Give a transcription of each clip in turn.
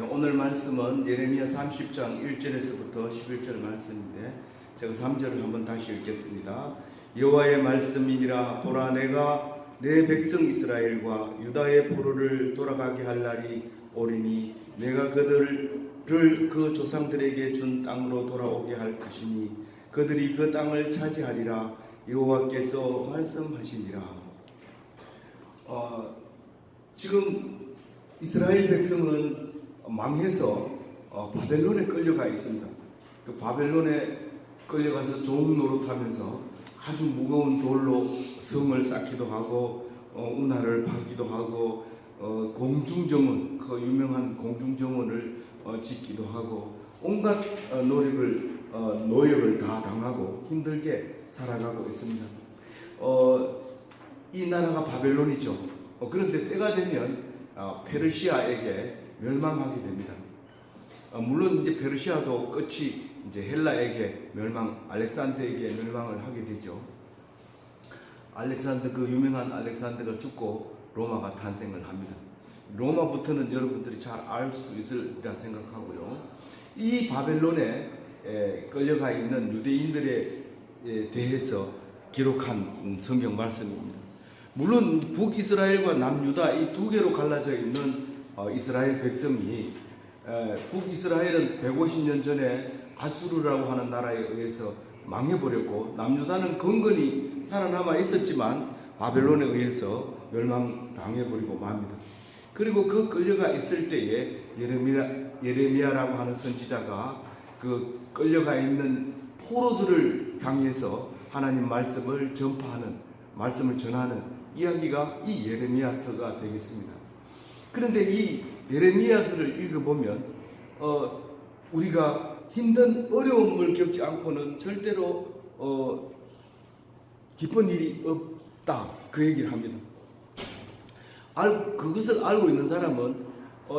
오늘 말씀은 예레미야 30장 1절에서부터 11절 말씀인데 제가 3절을 한번 다시 읽겠습니다. 여호와의 말씀이니라. 보라, 내가 내 백성 이스라엘과 유다의 포로를 돌아가게 할 날이 오리니 내가 그들을 그 조상들에게 준 땅으로 돌아오게 할 것이니 그들이 그 땅을 차지하리라. 여호와께서 말씀하시니라. 지금 이스라엘 백성은 망해서 바벨론에 끌려가 있습니다. 그 바벨론에 끌려가서 종 노릇하면서 아주 무거운 돌로 성을 쌓기도 하고 운하를 파기도 하고 공중정원, 그 유명한 공중정원을 짓기도 하고 온갖 노역을 다 당하고 힘들게 살아가고 있습니다. 이 나라가 바벨론이죠. 그런데 때가 되면 페르시아에게 멸망하게 됩니다. 물론 이제 페르시아도 끝이 이제 헬라에게 알렉산더에게 멸망을 하게 되죠. 알렉산더, 그 유명한 알렉산더가 죽고 로마가 탄생을 합니다. 로마부터는 여러분들이 잘 알 수 있으리라 생각하고요. 이 바벨론에 끌려가 있는 유대인들에 대해서 기록한 성경 말씀입니다. 물론 북이스라엘과 남유다 이 두 개로 갈라져 있는 이스라엘 백성이 북이스라엘은 150년 전에 아수르라고 하는 나라에 의해서 망해버렸고 남유다는 근근히 살아남아 있었지만 바벨론에 의해서 멸망당해버리고 맙니다. 그리고 그 끌려가 있을 때에 예레미야라고 하는 선지자가 그 끌려가 있는 포로들을 향해서 하나님 말씀을 전하는 이야기가 이 예레미야서가 되겠습니다. 그런데 이 예레미야서를 읽어보면 우리가 힘든 어려움을 겪지 않고는 절대로 기쁜 일이 없다, 그 얘기를 합니다. 그것을 알고 있는 사람은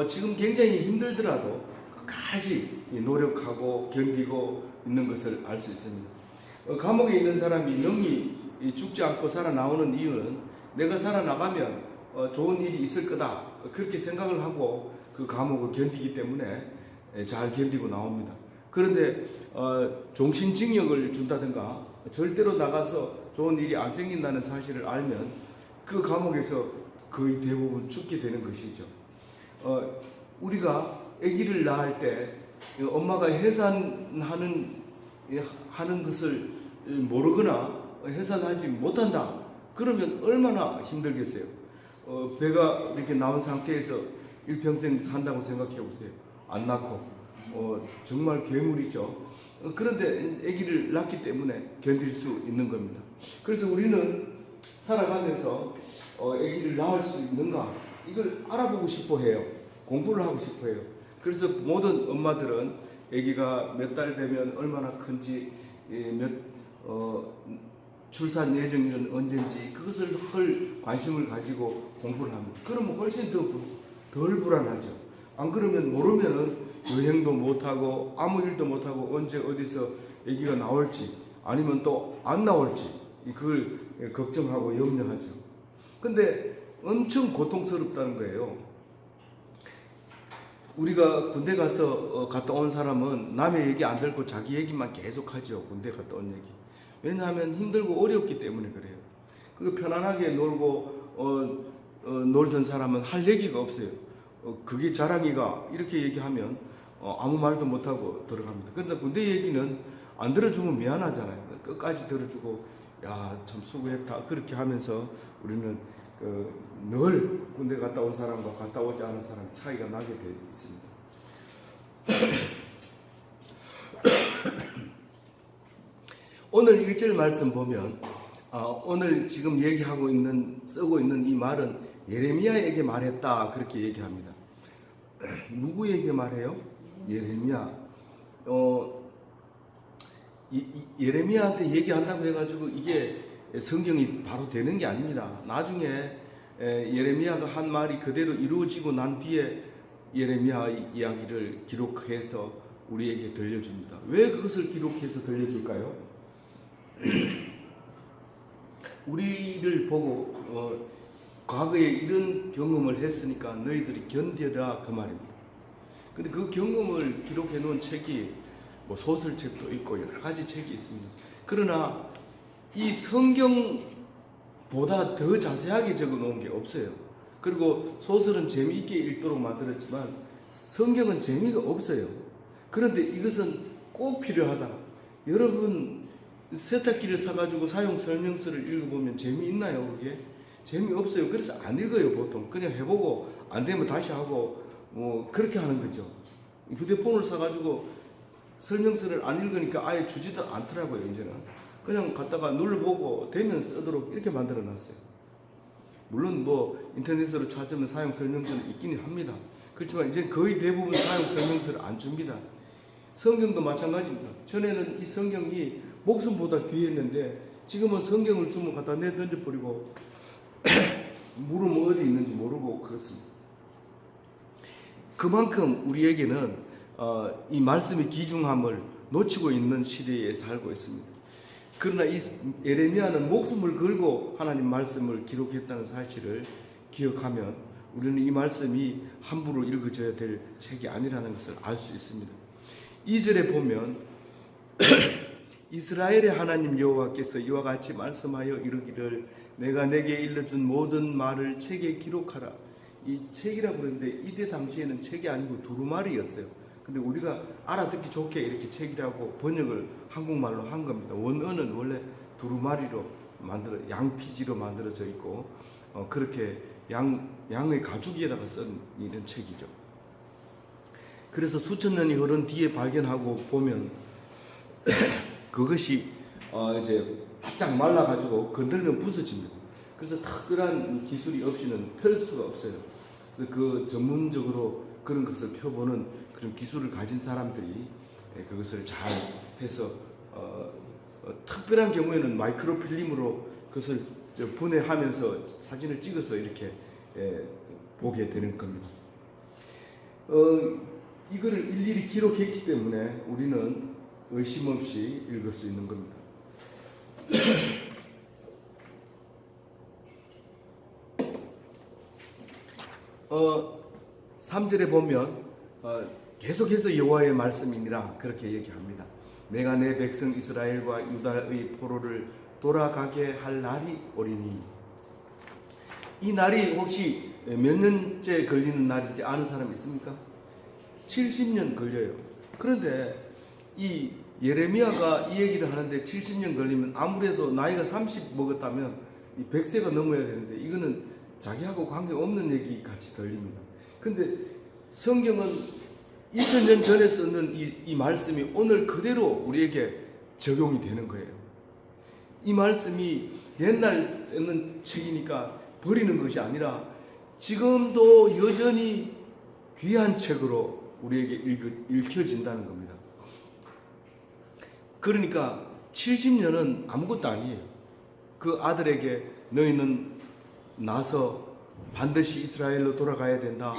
지금 굉장히 힘들더라도 끝까지 노력하고 견디고 있는 것을 알 수 있습니다. 감옥에 있는 사람이 능히 죽지 않고 살아나오는 이유는 내가 살아나가면 좋은 일이 있을 거다, 그렇게 생각을 하고 그 감옥을 견디기 때문에 잘 견디고 나옵니다. 그런데 종신징역을 준다든가 절대로 나가서 좋은 일이 안 생긴다는 사실을 알면 그 감옥에서 거의 대부분 죽게 되는 것이죠. 우리가 아기를 낳을 때 엄마가 해산하는 것을 모르거나 해산하지 못한다, 그러면 얼마나 힘들겠어요. 배가 이렇게 나온 상태에서 일평생 산다고 생각해 보세요. 안 낳고 정말 괴물이죠. 그런데 아기를 낳기 때문에 견딜 수 있는 겁니다. 그래서 우리는 살아가면서 아기를 낳을 수 있는가, 이걸 알아보고 싶어 해요. 공부를 하고 싶어 해요. 그래서 모든 엄마들은 아기가 몇 달 되면 얼마나 큰지, 출산 예정일은 언젠지 그것을 관심을 가지고 공부를 합니다. 그러면 훨씬 덜 불안하죠. 안 그러면 모르면은 여행도 못하고 아무 일도 못하고 언제 어디서 아기가 나올지 아니면 또 안 나올지 그걸 걱정하고 염려하죠. 근데 엄청 고통스럽다는 거예요. 우리가 군대 가서 갔다 온 사람은 남의 얘기 안 듣고 자기 얘기만 계속 하죠. 군대 갔다 온 얘기. 왜냐하면 힘들고 어렵기 때문에 그래요. 그리고 편안하게 놀고 놀던 사람은 할 얘기가 없어요. 그게 자랑이가, 이렇게 얘기하면 아무 말도 못하고 들어갑니다. 그런데 군대 얘기는 안 들어주면 미안하잖아요. 끝까지 들어주고 야, 참 수고했다, 그렇게 하면서 우리는 늘 군대 갔다 온 사람과 갔다 오지 않은 사람 차이가 나게 되어 있습니다. 오늘 1절 말씀 보면 오늘 지금 쓰고 있는 이 말은 예레미야에게 말했다, 그렇게 얘기합니다. 누구에게 말해요? 예레미야. 예레미야한테 얘기한다고 해가지고 이게 성경이 바로 되는 게 아닙니다. 나중에 예레미야가 한 말이 그대로 이루어지고 난 뒤에 예레미야 이야기를 기록해서 우리에게 들려줍니다. 왜 그것을 기록해서 들려줄까요? 우리를 보고 과거에 이런 경험을 했으니까 너희들이 견뎌라, 그 말입니다. 근데 그 경험을 기록해 놓은 책이 뭐 소설책도 있고 여러 가지 책이 있습니다. 그러나 이 성경보다 더 자세하게 적어 놓은 게 없어요. 그리고 소설은 재미있게 읽도록 만들었지만 성경은 재미가 없어요. 그런데 이것은 꼭 필요하다. 여러분 세탁기를 사가지고 사용 설명서를 읽어보면 재미있나요? 그게? 재미없어요. 그래서 안 읽어요. 보통 그냥 해보고 안 되면 다시 하고 뭐 그렇게 하는 거죠. 휴대폰을 사가지고 설명서를 안 읽으니까 아예 주지도 않더라고요. 이제는 그냥 갖다가 눌러보고 되면 쓰도록 이렇게 만들어 놨어요. 물론 뭐 인터넷으로 찾으면 사용 설명서는 있기는 합니다. 그렇지만 이제 거의 대부분 사용 설명서를 안 줍니다. 성경도 마찬가지입니다. 전에는 이 성경이 목숨보다 귀했는데 지금은 성경을 주면 갖다 내 던져버리고 물은 어디 있는지 모르고 그렇습니다. 그만큼 우리에게는 이 말씀의 귀중함을 놓치고 있는 시대에 살고 있습니다. 그러나 이 예레미야는 목숨을 걸고 하나님 말씀을 기록했다는 사실을 기억하면 우리는 이 말씀이 함부로 읽어져야 될 책이 아니라는 것을 알 수 있습니다. 2절에 보면 이스라엘의 하나님 여호와께서 이와 같이 말씀하여 이르기를 내가 내게 일러준 모든 말을 책에 기록하라. 이 책이라고 그러는데 이때 당시에는 책이 아니고 두루마리였어요. 근데 우리가 알아듣기 좋게 이렇게 책이라고 번역을 한국말로 한 겁니다. 원어는 원래 두루마리로 양피지로 만들어져 있고 그렇게 양의 가죽에다가 쓴 이런 책이죠. 그래서 수천 년이 흐른 뒤에 발견하고 보면 그것이 이제 바짝 말라가지고 건들면 부서집니다. 그래서 특별한 기술이 없이는 펼 수가 없어요. 그래서 그 전문적으로 그런 것을 펴보는 그런 기술을 가진 사람들이 그것을 잘 해서 특별한 경우에는 마이크로필름으로 그것을 분해하면서 사진을 찍어서 이렇게 보게 되는 겁니다. 이거를 일일이 기록했기 때문에 우리는 의심 없이 읽을 수 있는 겁니다. 3절에 보면 계속해서 여호와의 말씀이니라 그렇게 얘기합니다. 내가 내 백성 이스라엘과 유다의 포로를 돌아가게 할 날이 오리니. 이 날이 혹시 몇 년째 걸리는 날인지 아는 사람 있습니까? 70년 걸려요. 그런데 이 예레미야가 이 얘기를 하는데 70년 걸리면 아무래도 나이가 30 먹었다면 이 100세가 넘어야 되는데 이거는 자기하고 관계없는 얘기 같이 들립니다. 근데 성경은 2000년 전에 썼는 이 말씀이 오늘 그대로 우리에게 적용이 되는 거예요. 이 말씀이 옛날 쓰는 책이니까 버리는 것이 아니라 지금도 여전히 귀한 책으로 우리에게 읽혀진다는 겁니다. 그러니까 70년은 아무것도 아니에요. 그 아들에게 너희는 나서 반드시 이스라엘로 돌아가야 된다.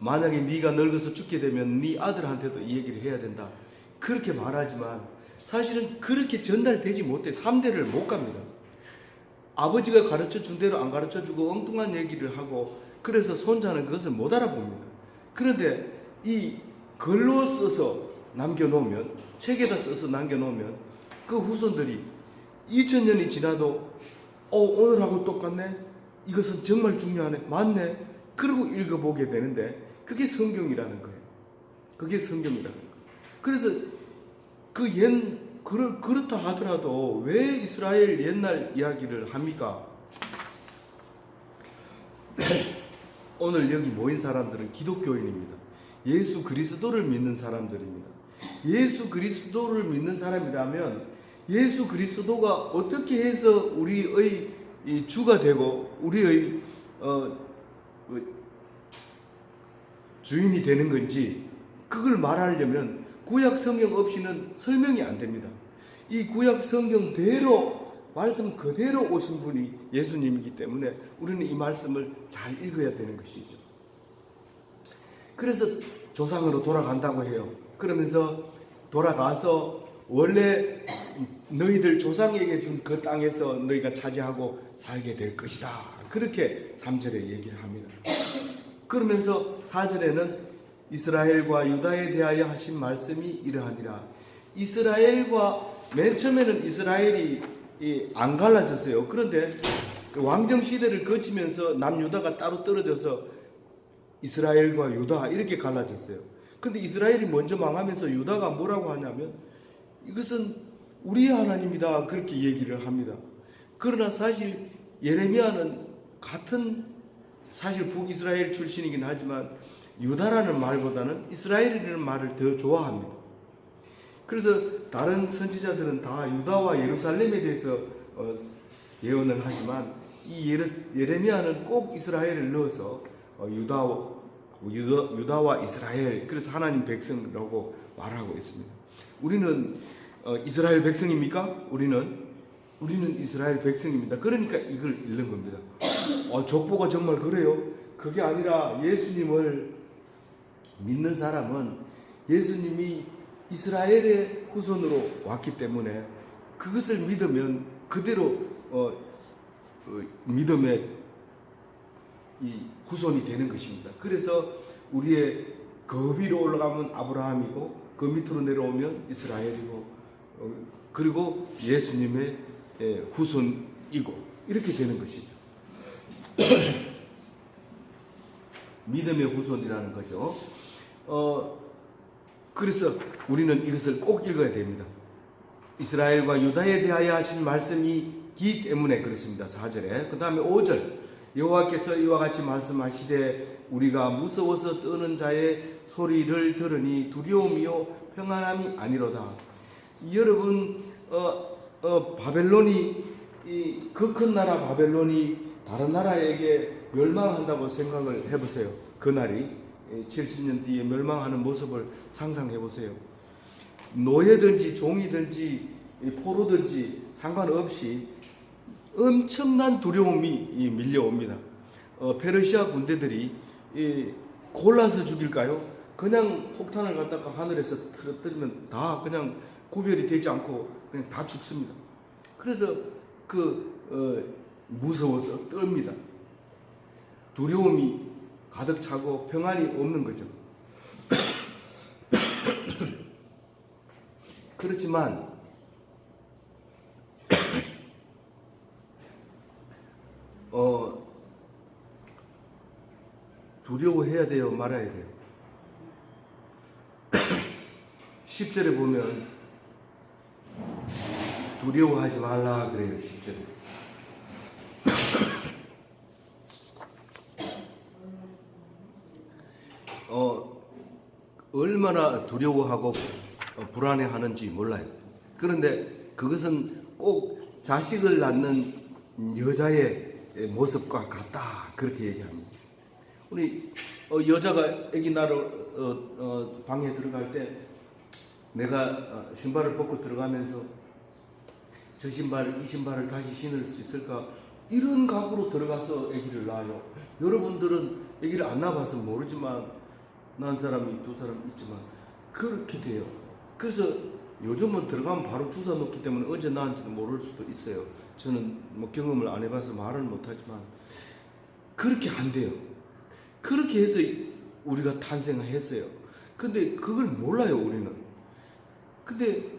만약에 네가 늙어서 죽게 되면 네 아들한테도 이 얘기를 해야 된다. 그렇게 말하지만 사실은 그렇게 전달되지 못해 3대를 못 갑니다. 아버지가 가르쳐 준 대로 안 가르쳐 주고 엉뚱한 얘기를 하고 그래서 손자는 그것을 못 알아봅니다. 그런데 이 글로 써서 남겨놓으면 책에다 써서 남겨놓으면 그 후손들이 2000년이 지나도 오늘하고 똑같네. 이것은 정말 중요하네. 맞네. 그러고 읽어보게 되는데 그게 성경이라는 거예요. 그게 성경이라는 거예요. 그래서 그렇다 하더라도 왜 이스라엘 옛날 이야기를 합니까? 오늘 여기 모인 사람들은 기독교인입니다. 예수 그리스도를 믿는 사람들입니다. 예수 그리스도를 믿는 사람이라면 예수 그리스도가 어떻게 해서 우리의 주가 되고 우리의 주인이 되는 건지 그걸 말하려면 구약 성경 없이는 설명이 안 됩니다. 이 구약 성경대로 말씀 그대로 오신 분이 예수님이기 때문에 우리는 이 말씀을 잘 읽어야 되는 것이죠. 그래서 조상으로 돌아간다고 해요. 그러면서 돌아가서 원래 너희들 조상에게 준 그 땅에서 너희가 차지하고 살게 될 것이다. 그렇게 3절에 얘기를 합니다. 그러면서 4절에는 이스라엘과 유다에 대하여 하신 말씀이 이러하니라. 이스라엘과 맨 처음에는 이스라엘이 안 갈라졌어요. 그런데 왕정 시대를 거치면서 남유다가 따로 떨어져서 이스라엘과 유다 이렇게 갈라졌어요. 근데 이스라엘이 먼저 망하면서 유다가 뭐라고 하냐면 이것은 우리의 하나님이다 그렇게 얘기를 합니다. 그러나 사실 예레미야는 같은 사실 북이스라엘 출신이긴 하지만 유다라는 말보다는 이스라엘이라는 말을 더 좋아합니다. 그래서 다른 선지자들은 다 유다와 예루살렘에 대해서 예언을 하지만 이 예레미야는 꼭 이스라엘을 넣어서 유다와 이스라엘, 그래서 하나님 백성이라고 말하고 있습니다. 우리는 이스라엘 백성입니까? 우리는 이스라엘 백성입니다. 그러니까 이걸 읽는 겁니다. 족보가 정말 그래요? 그게 아니라 예수님을 믿는 사람은 예수님이 이스라엘의 후손으로 왔기 때문에 그것을 믿으면 그대로 믿음의 이 후손이 되는 것입니다. 그래서 우리의 그 위로 올라가면 아브라함이고 그 밑으로 내려오면 이스라엘이고 그리고 예수님의 후손이고 이렇게 되는 것이죠. 믿음의 후손이라는 거죠. 그래서 우리는 이것을 꼭 읽어야 됩니다. 이스라엘과 유다에 대하여 하신 말씀이기 때문에 그렇습니다. 4절에. 그 다음에 5절. 여호와께서 이와 같이 말씀하시되 우리가 무서워서 떠는 자의 소리를 들으니 두려움이요 평안함이 아니로다. 여러분 바벨론이 그 큰 나라 바벨론이 다른 나라에게 멸망한다고 생각을 해보세요. 그날이 70년 뒤에 멸망하는 모습을 상상해 보세요. 노예든지 종이든지 포로든지 상관없이 엄청난 두려움이 밀려옵니다. 페르시아 군대들이 골라서 죽일까요? 그냥 폭탄을 갖다가 하늘에서 터뜨리면 다 그냥 구별이 되지 않고 그냥 다 죽습니다. 그래서 무서워서 떱니다. 두려움이 가득 차고 평안이 없는 거죠. 그렇지만 두려워해야 돼요, 말아야 돼요. 10절에 보면 두려워하지 말라 그래요. 10절에. 얼마나 두려워하고 불안해하는지 몰라요. 그런데 그것은 꼭 자식을 낳는 여자의 모습과 같다 그렇게 얘기합니다. 우리 여자가 아기 낳으러 방에 들어갈 때 내가 신발을 벗고 들어가면서 저 신발 이 신발을 다시 신을 수 있을까 이런 각오로 들어가서 아기를 낳아요. 여러분들은 아기를 안 낳아봐서 모르지만 낳은 사람이 두 사람 있지만 그렇게 돼요. 그래서 요즘은 들어가면 바로 주사 놓기 때문에 어제 낳은지도 모를 수도 있어요. 저는 뭐 경험을 안 해봐서 말을 못하지만 그렇게 안 돼요. 그렇게 해서 우리가 탄생했어요. 근데 그걸 몰라요, 우리는. 근데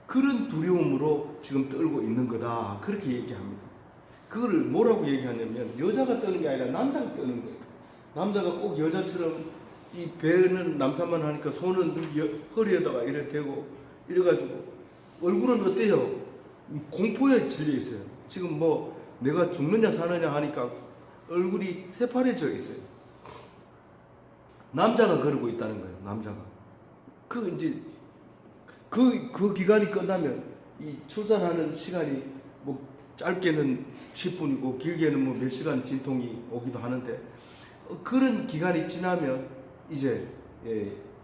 그런 두려움으로 지금 떨고 있는 거다 그렇게 얘기합니다. 그걸 뭐라고 얘기하냐면 여자가 떠는 게 아니라 남자가 떠는 거예요. 남자가 꼭 여자처럼 이 배는 남산만 하니까 손은 허리에다가 이래 대고 이래가지고 얼굴은 어때요? 공포에 질려 있어요. 지금 뭐 내가 죽느냐 사느냐 하니까 얼굴이 새파래져 있어요. 남자가 그러고 있다는 거예요. 남자가 이제 그 기간이 끝나면 이 출산하는 시간이 뭐 짧게는 10분이고 길게는 뭐 몇 시간 진통이 오기도 하는데 그런 기간이 지나면 이제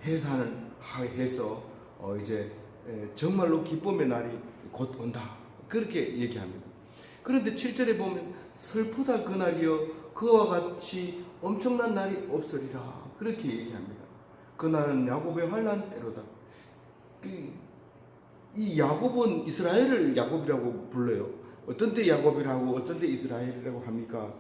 해산을 해서 이제 정말로 기쁨의 날이 곧 온다 그렇게 얘기합니다. 그런데 7절에 보면 슬프다 그날이여 그와 같이 엄청난 날이 없으리라 그렇게 얘기합니다. 그날은 야곱의 환난 때로다. 이 야곱은 이스라엘을 야곱이라고 불러요. 어떤 때 야곱이라고 어떤 때 이스라엘이라고 합니까?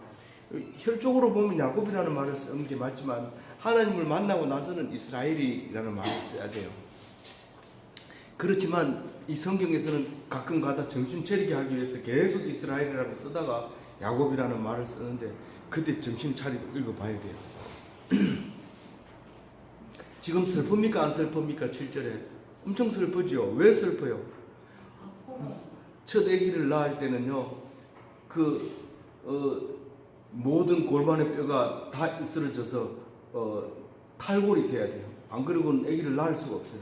혈족으로 보면 야곱이라는 말을 쓰는 게 맞지만 하나님을 만나고 나서는 이스라엘이라는 말을 써야 돼요. 그렇지만 이 성경에서는 가끔 가다 정신 차리게 하기 위해서 계속 이스라엘이라고 쓰다가 야곱이라는 말을 쓰는데 그때 정신 차리고 읽어봐야 돼요. 지금 슬픕니까 안 슬픕니까? 7절에 엄청 슬프죠. 왜 슬퍼요? 첫 아기를 낳을 때는요, 모든 골반의 뼈가 다 쓰러져서 탈골이 돼야 돼요. 안 그러고는 아기를 낳을 수가 없어요.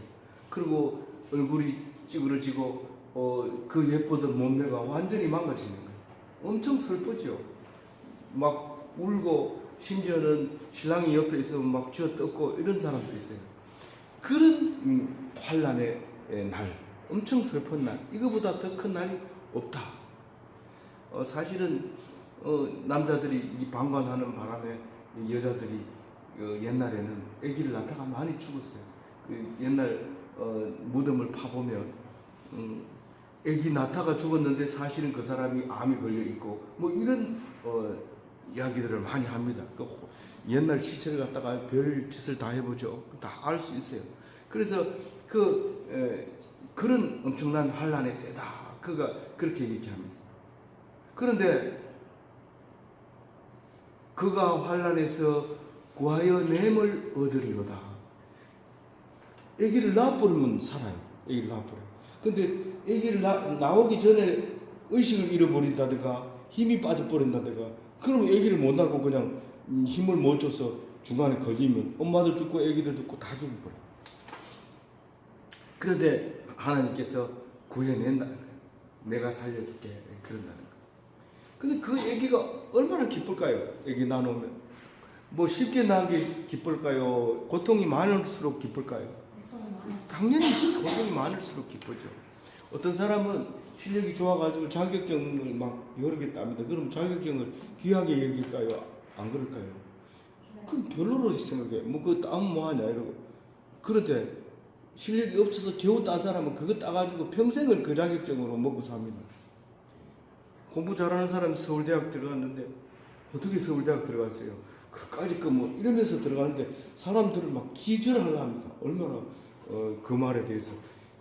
그리고 얼굴이 찌그러지고 그 예쁘던 몸매가 완전히 망가지는 거예요. 엄청 슬프죠. 막 울고 심지어는 신랑이 옆에 있으면 막 쥐어뜯고 이런 사람도 있어요. 그런 환란의 날, 엄청 슬픈 날, 이거보다 더 큰 날이 없다. 사실은 남자들이 이 방관하는 바람에 여자들이 옛날에는 아기를 낳다가 많이 죽었어요. 그 옛날 무덤을 파보면 아기 낳다가 죽었는데 사실은 그 사람이 암이 걸려 있고 뭐 이런 이야기들을 많이 합니다. 그 옛날 시체를 갖다가 별 짓을 다 해보죠. 다 알 수 있어요. 그래서 그런 엄청난 환란의 때다. 그가 그렇게 얘기합니다. 그런데 그가 환란에서 구하여 냄을 얻으리로다. 아기를 낳아버리면 살아요. 아기를 낳아버려. 근데 아기를 나오기 전에 의식을 잃어버린다든가 힘이 빠져버린다든가 그러면 아기를 못 낳고 그냥 힘을 못 줘서 중간에 걸리면 엄마도 죽고 아기도 죽고 다 죽어버려. 그런데 하나님께서 구해낸다는 거예요. 내가 살려줄게. 그런다는 거예요. 근데 그 아기가 얼마나 기쁠까요? 아기 나누면. 뭐 쉽게 낳은 게 기쁠까요? 고통이 많을수록 기쁠까요? 당연히 고통이 많을수록 기쁘죠. 어떤 사람은 실력이 좋아가지고 자격증을 막 여러 개 땁니다. 그럼 자격증을 귀하게 여길까요? 안 그럴까요? 그럼 별로로 생각해. 뭐 그거 따면 뭐하냐 이러고. 그런데 실력이 없어서 겨우 딴 사람은 그거 따가지고 평생을 그 자격증으로 먹고 삽니다. 공부 잘하는 사람이 서울대학 들어갔는데 어떻게 서울대학 들어갔어요? 그까짓 거 뭐 이러면서 들어가는데 사람들은 막 기절을 합니다. 얼마나 그 말에 대해서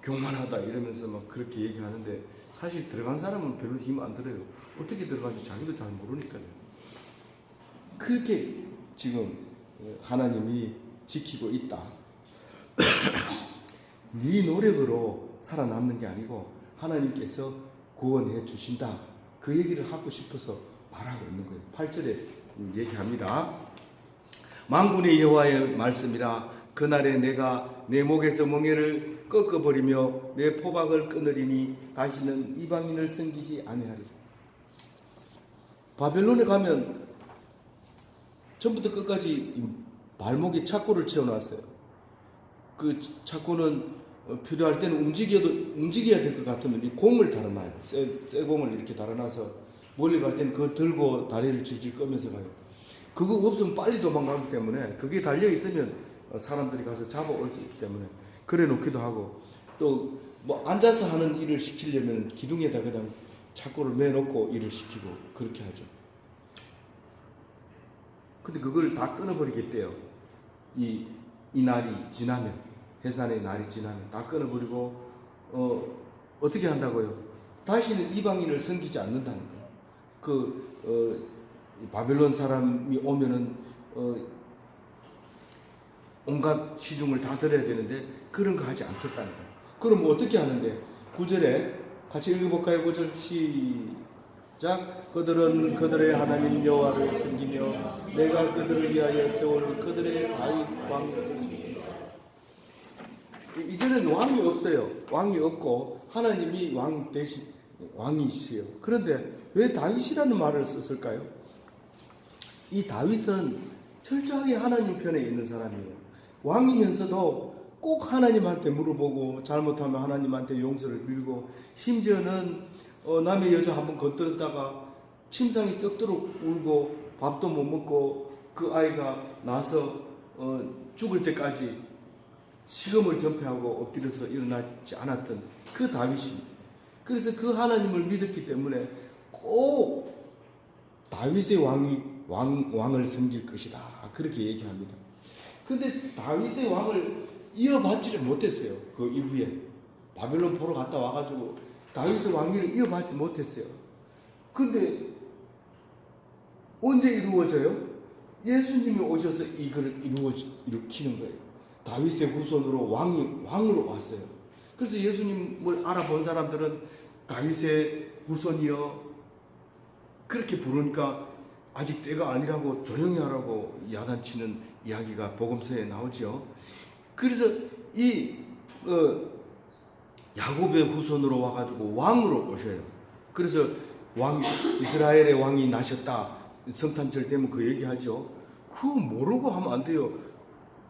교만하다 이러면서 막 그렇게 얘기하는데 사실 들어간 사람은 별로 힘 안 들어요. 어떻게 들어간지 자기도 잘 모르니까요. 그렇게 지금 하나님이 지키고 있다. 네 노력으로 살아남는 게 아니고 하나님께서 구원해 주신다. 그 얘기를 하고 싶어서 말하고 있는 거예요. 8절에 얘기합니다. 만군의 여호와의 말씀이라. 그날에 내가 내 목에서 멍에를 꺾어버리며 내 포박을 끊으리니 다시는 이방인을 섬기지 아니하리라. 바벨론에 가면 처음부터 끝까지 발목에 착고를 채워놨어요. 그 착고는 필요할 때는 움직여야 될 것 같으면 이 공을 달아놔요. 쇠 공을 이렇게 달아놔서 멀리 갈 때는 그거 들고 다리를 질질 꺼면서 가요. 그거 없으면 빨리 도망가기 때문에 그게 달려있으면 사람들이 가서 잡아올 수 있기 때문에 그래 놓기도 하고 또 뭐 앉아서 하는 일을 시키려면 기둥에다 그냥 착고를 매놓고 일을 시키고 그렇게 하죠. 근데 그걸 다 끊어버리겠대요. 이 날이 지나면, 해산의 날이 지나면 다 끊어버리고 어떻게 한다고요? 다시는 이방인을 섬기지 않는다는 거예요. 바벨론 사람이 오면은 온갖 시중을 다 들어야 되는데 그런 거 하지 않겠다는 거예요. 그럼 어떻게 하는데? 9절에 같이 읽어볼까요? 9절 시작. 그들은 그들의 하나님 여호와를 섬기며 내가 그들을 위하여 세울 그들의 다윗 왕. 이제는 왕이 없어요. 왕이 없고 하나님이 왕 대신 왕이시요. 그런데 왜 다윗이라는 말을 썼을까요? 이 다윗은 철저하게 하나님 편에 있는 사람이에요. 왕이면서도 꼭 하나님한테 물어보고 잘못하면 하나님한테 용서를 빌고 심지어는 남의 여자 한번 건드렸다가 침상이 썩도록 울고 밥도 못 먹고 그 아이가 나서 죽을 때까지 식음을 전폐하고 엎드려서 일어나지 않았던 그 다윗입니다. 그래서 그 하나님을 믿었기 때문에 꼭 다윗의 왕을 섬길 것이다. 그렇게 얘기합니다. 근데 다윗의 왕을 이어받지를 못했어요. 그 이후에 바벨론 포로 갔다 와가지고 다윗의 왕위를 이어받지 못했어요. 근데 언제 이루어져요? 예수님이 오셔서 이걸 일으키는 거예요. 다윗의 후손으로 왕으로 왔어요. 그래서 예수님을 알아본 사람들은 다윗의 후손이여 그렇게 부르니까 아직 때가 아니라고 조용히 하라고 야단치는 이야기가 복음서에 나오죠. 그래서 이 야곱의 후손으로 와가지고 왕으로 오셔요. 그래서 이스라엘의 왕이 나셨다. 성탄절 되면 그 얘기하죠. 그거 모르고 하면 안 돼요.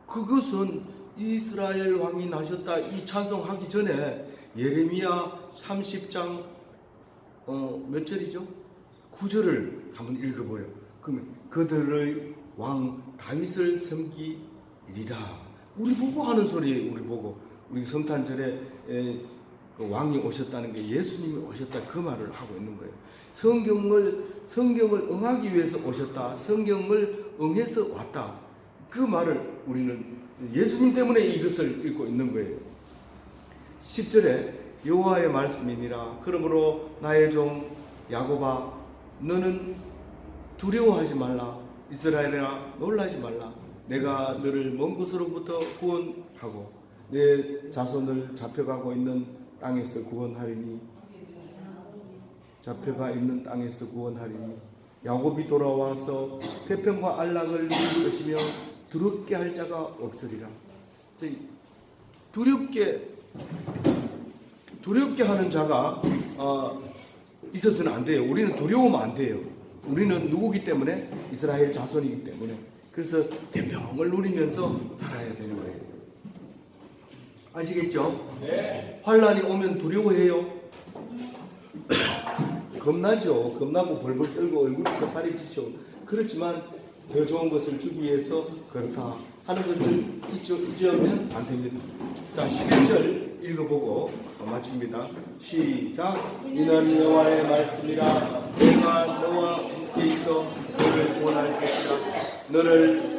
그것은 이스라엘 왕이 나셨다 이 찬송하기 전에 예레미야 30장 몇 절이죠? 9절을 한번 읽어봐요. 그러면 그들의 왕 다윗을 섬기리라. 우리 보고 하는 소리예요. 우리 성탄절에 그 왕이 오셨다는 게 예수님이 오셨다 그 말을 하고 있는 거예요. 성경을 응하기 위해서 오셨다. 성경을 응해서 왔다. 그 말을 우리는 예수님 때문에 이것을 읽고 있는 거예요. 10절에 여호와의 말씀이니라. 그러므로 나의 종 야곱아 너는 두려워하지 말라. 이스라엘아 놀라지 말라. 내가 너를 먼 곳으로부터 구원하고 내 자손을 잡혀가고 있는 땅에서 구원하리니 잡혀가 있는 땅에서 구원하리니 야곱이 돌아와서 태평과 안락을 누릴 것이며 두렵게 할 자가 없으리라. 두렵게 하는 자가 있어서는 안 돼요. 우리는 두려우면 안 돼요. 우리는 누구기 때문에? 이스라엘 자손이기 때문에. 그래서 태평을 누리면서 살아야 되는 거예요. 아시겠죠? 네. 환란이 오면 두려워해요. 겁나죠. 겁나고 벌벌 떨고 얼굴이 새파래지죠. 그렇지만 더 좋은 것을 주기 위해서 그렇다 하는 것을 잊으면 안 됩니다. 자, 11절 읽어보고 마칩니다. 시작. 이는 여호와의 말씀이라. 내가 너와 함께 있어 너를 구원할 것이다. 너를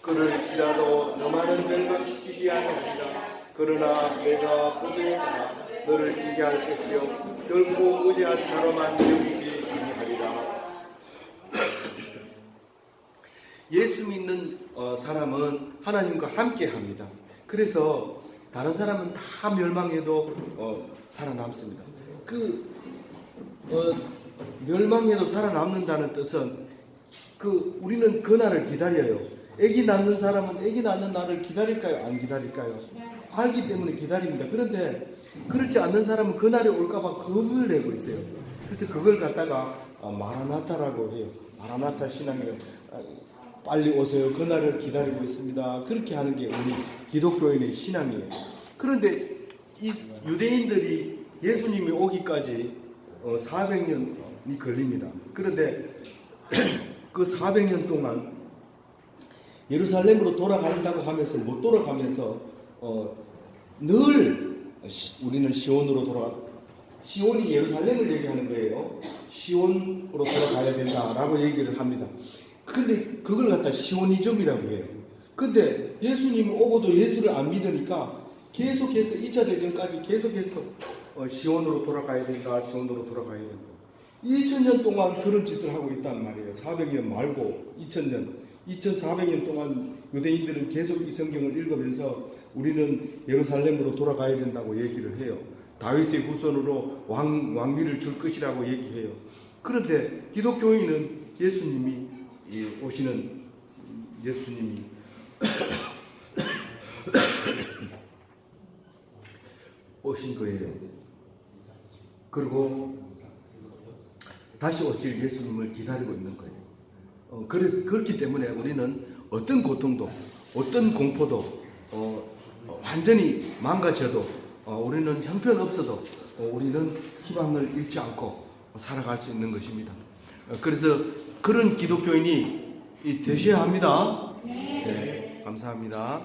그럴지라도 너만은 멸망시키지 아니하리라. 그러나 내가 보내다가 너를 지지할 것이요 결코 의지한 자로만 여기지 아니하리라. 예수 믿는 사람은 하나님과 함께합니다. 그래서 다른 사람은 다 멸망해도 살아남습니다. 멸망해도 살아남는다는 뜻은 우리는 그 날을 기다려요. 아기 낳는 사람은 아기 낳는 날을 기다릴까요? 안 기다릴까요? 알기 때문에 기다립니다. 그런데 그렇지 않는 사람은 그 날이 올까봐 겁을 내고 있어요. 그래서 그걸 갖다가 마라나타라고 해요. 마라나타 신앙이에요. 빨리 오세요. 그 날을 기다리고 있습니다. 그렇게 하는 게 우리 기독교인의 신앙이에요. 그런데 이 유대인들이 예수님이 오기까지 400년이 걸립니다. 그런데 그 400년 동안 예루살렘으로 돌아간다고 하면서 못 돌아가면서 늘 우리는 시온으로 시온이 예루살렘을 얘기하는 거예요. 시온으로 돌아가야 된다라고 얘기를 합니다. 근데 그걸 갖다 시오니즘이라고 해요. 근데 예수님 오고도 예수를 안 믿으니까 계속해서 2차 대전까지 계속해서 시온으로 돌아가야 된다. 시온으로 돌아가야 된다. 2000년 동안 그런 짓을 하고 있단 말이에요. 400년 말고 2000년 2400년 동안 유대인들은 계속 이 성경을 읽으면서 우리는 예루살렘으로 돌아가야 된다고 얘기를 해요. 다윗의 후손으로 왕위를 줄 것이라고 얘기해요. 그런데 기독교인은 예수님이 오시는 예수님이 오신 거예요. 그리고 다시 오실 예수님을 기다리고 있는 거예요. 그렇기 때문에 우리는 어떤 고통도 어떤 공포도 완전히 망가져도 우리는 형편없어도 우리는 희망을 잃지 않고 살아갈 수 있는 것입니다. 그래서 그런 기독교인이 되셔야 합니다. 네, 감사합니다.